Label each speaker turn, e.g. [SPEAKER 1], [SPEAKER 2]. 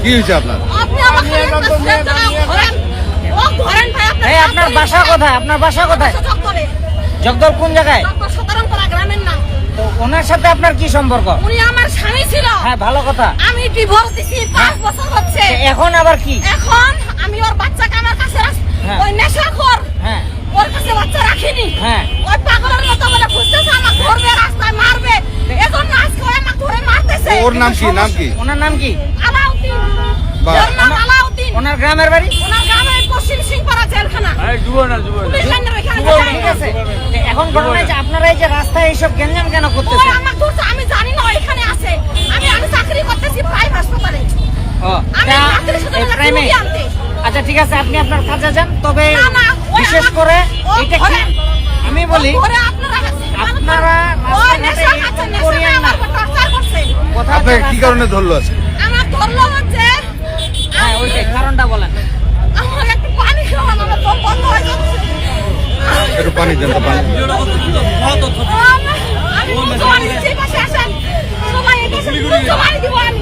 [SPEAKER 1] কি হয়েছে আপনার?
[SPEAKER 2] আপনি আমাকে ধরেন ভাই।
[SPEAKER 3] এই আপনার বাসা কোথায়? আপনার বাসা কোথায়? জগদল কোন জায়গায়?
[SPEAKER 2] সতরনপাড়া গ্রামের নাম।
[SPEAKER 3] তো ওনার সাথে আপনার কি সম্পর্ক?
[SPEAKER 2] উনি আমার স্বামী ছিল।
[SPEAKER 3] হ্যাঁ, ভালো কথা।
[SPEAKER 2] আমি ডিভোর্স দিছি, 5 বছর হচ্ছে।
[SPEAKER 3] এখন আবার কি?
[SPEAKER 2] এখন আমি ওর বাচ্চাকে আমার কাছে
[SPEAKER 3] হ্যাঁ।
[SPEAKER 2] ওই নেশাখোর,
[SPEAKER 3] হ্যাঁ
[SPEAKER 2] ওর কাছে বাচ্চা রাখিনি।
[SPEAKER 3] হ্যাঁ।
[SPEAKER 2] ওই পাগলের মতো বলে খুঁজতেছে, আমাকে ধরবে, রাস্তায় মারবে। এখন আজকে ওই আমাকে ধরে মারতেছে।
[SPEAKER 1] ওর নাম কি? নাম কি?
[SPEAKER 3] ওনার নাম কি?
[SPEAKER 2] আলাউদ্দিন।
[SPEAKER 1] বাহ।
[SPEAKER 2] ওর নাম আলাউদ্দিন।
[SPEAKER 3] ওনার গ্রামের বাড়ি?
[SPEAKER 2] ওনার গ্রামের পশ্চিম সিংপাড়া জেলখানা। পুলিশ লাইনের ওইখানে
[SPEAKER 3] ঠিক আছে। তো এখন ঘটনা যে আপনারা এই যে রাস্তায় এইসব গ্যাঞ্জাম কেন
[SPEAKER 2] ওই
[SPEAKER 3] করতেছেন?
[SPEAKER 2] আমাকে ধরছে, আমি জানি না এখানে আছে। আমি চাকরি করতেছি প্রাইভেট হাসপাতালে।
[SPEAKER 3] ও,
[SPEAKER 2] আমি
[SPEAKER 3] তা
[SPEAKER 2] রাত্রে শুধু
[SPEAKER 3] এই
[SPEAKER 2] বেলা
[SPEAKER 3] প্রাইমে।
[SPEAKER 2] রুগী আনতে।
[SPEAKER 3] আচ্ছা ঠিক আছে, আপনি আপনার কাজে যান। তবে
[SPEAKER 2] না, না, ওই
[SPEAKER 3] বিশেষ
[SPEAKER 2] আমার-
[SPEAKER 3] করে
[SPEAKER 2] ও
[SPEAKER 3] এটা কি
[SPEAKER 2] ঘরে-
[SPEAKER 3] আমি বলি,
[SPEAKER 2] ওরে আপনারা
[SPEAKER 3] আপনারা
[SPEAKER 2] ওই
[SPEAKER 3] রাস্তাঘাটে
[SPEAKER 2] নেশা খাচ্ছে, নেশা
[SPEAKER 3] করিয়েন না।
[SPEAKER 2] আমাকে টর্চার করছে।
[SPEAKER 3] কথা
[SPEAKER 1] আপনাকে
[SPEAKER 3] হচ্ছে
[SPEAKER 1] কি
[SPEAKER 3] রাস্তা-
[SPEAKER 1] কারণে ধরলো আজকে?
[SPEAKER 2] আমার ধরলো হচ্ছে
[SPEAKER 3] হ্যাঁ, ওইটাই কারণটা বলেন।
[SPEAKER 2] আমার একটু পানি খাওয়ানো, আমার দম বন্ধ হয়ে যাচ্ছে।
[SPEAKER 1] একটু পানি দেন তো, পানি।
[SPEAKER 2] আমি বুঝতে পারি, যে পাশে আসেন সবাই এই পাশে বুঝতে পারি দিব আমি।